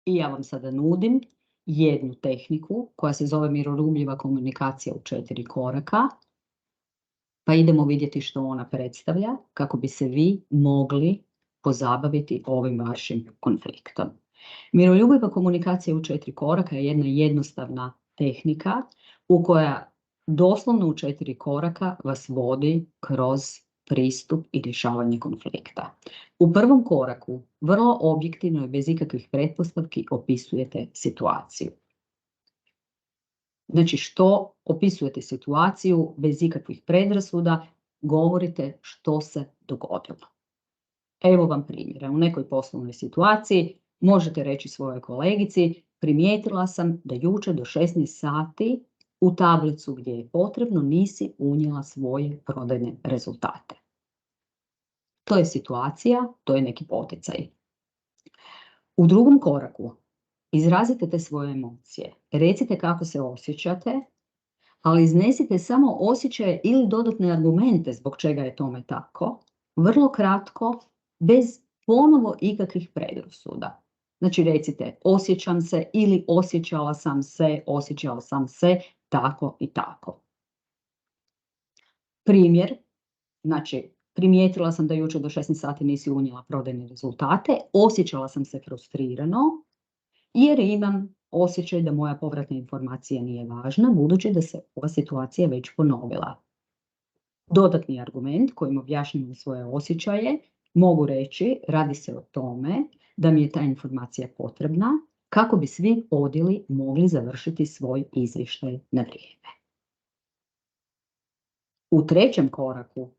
I ja vam sada nudim jednu tehniku koja se zove miroljubiva komunikacija u 4 koraka, pa idemo vidjeti što ona predstavlja kako bi se vi mogli pozabaviti ovim vašim konfliktom. Miroljubiva komunikacija u 4 koraka je jedna jednostavna tehnika u koja doslovno u 4 koraka vas vodi kroz pristup i rješavanje konflikta. U prvom koraku vrlo objektivno i bez ikakvih pretpostavki opisujete situaciju. Znači što opisujete situaciju bez ikakvih predrasuda, govorite što se dogodilo. Evo vam primjera. U nekoj poslovnoj situaciji možete reći svojoj kolegici: primijetila sam da jučer do 16 sati u tablicu gdje je potrebno nisi unijela svoje prodajne rezultate. To je situacija, to je neki poticaj. U drugom koraku izrazite te svoje emocije. Recite kako se osjećate, ali iznesite samo osjećaje ili dodatne argumente zbog čega je tome tako, vrlo kratko, bez ponovo ikakvih predrasuda. Znači recite osjećam se ili osjećao sam se tako i tako. Primjer, znači primijetila sam da jučer do 16 sati nisi unijela prodajne rezultate, osjećala sam se frustrirano jer imam osjećaj da moja povratna informacija nije važna, budući da se ova situacija već ponovila. Dodatni argument kojim objašnjavam svoje osjećaje mogu reći: radi se o tome da mi je ta informacija potrebna kako bi svi odjeli mogli završiti svoj izvještaj na vrijeme. U trećem koraku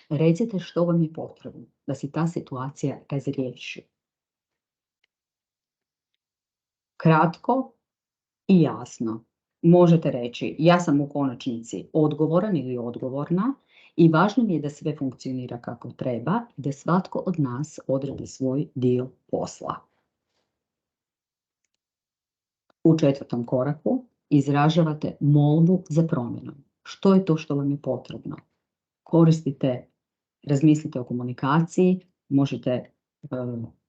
recite što vam je potrebno da se ta situacija razriješi. Kratko i jasno. Možete reći: ja sam u konačnici odgovoran ili odgovorna i važno mi je da sve funkcionira kako treba i da svatko od nas odradi svoj dio posla. U četvrtom koraku izražavate molbu za promjenom. Što je to što vam je potrebno? Razmislite o komunikaciji, možete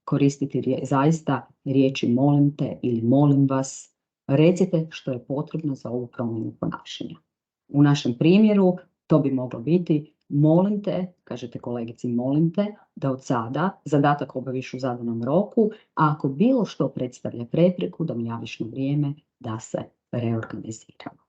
koristiti zaista riječi molim te ili molim vas. Recite što je potrebno za ovu promjenu ponašanja. U našem primjeru to bi moglo biti: molim te, kažete kolegici molim te da od sada zadatak obaviš u zadanom roku, a ako bilo što predstavlja prepreku da mi javiš na vrijeme da se reorganiziramo.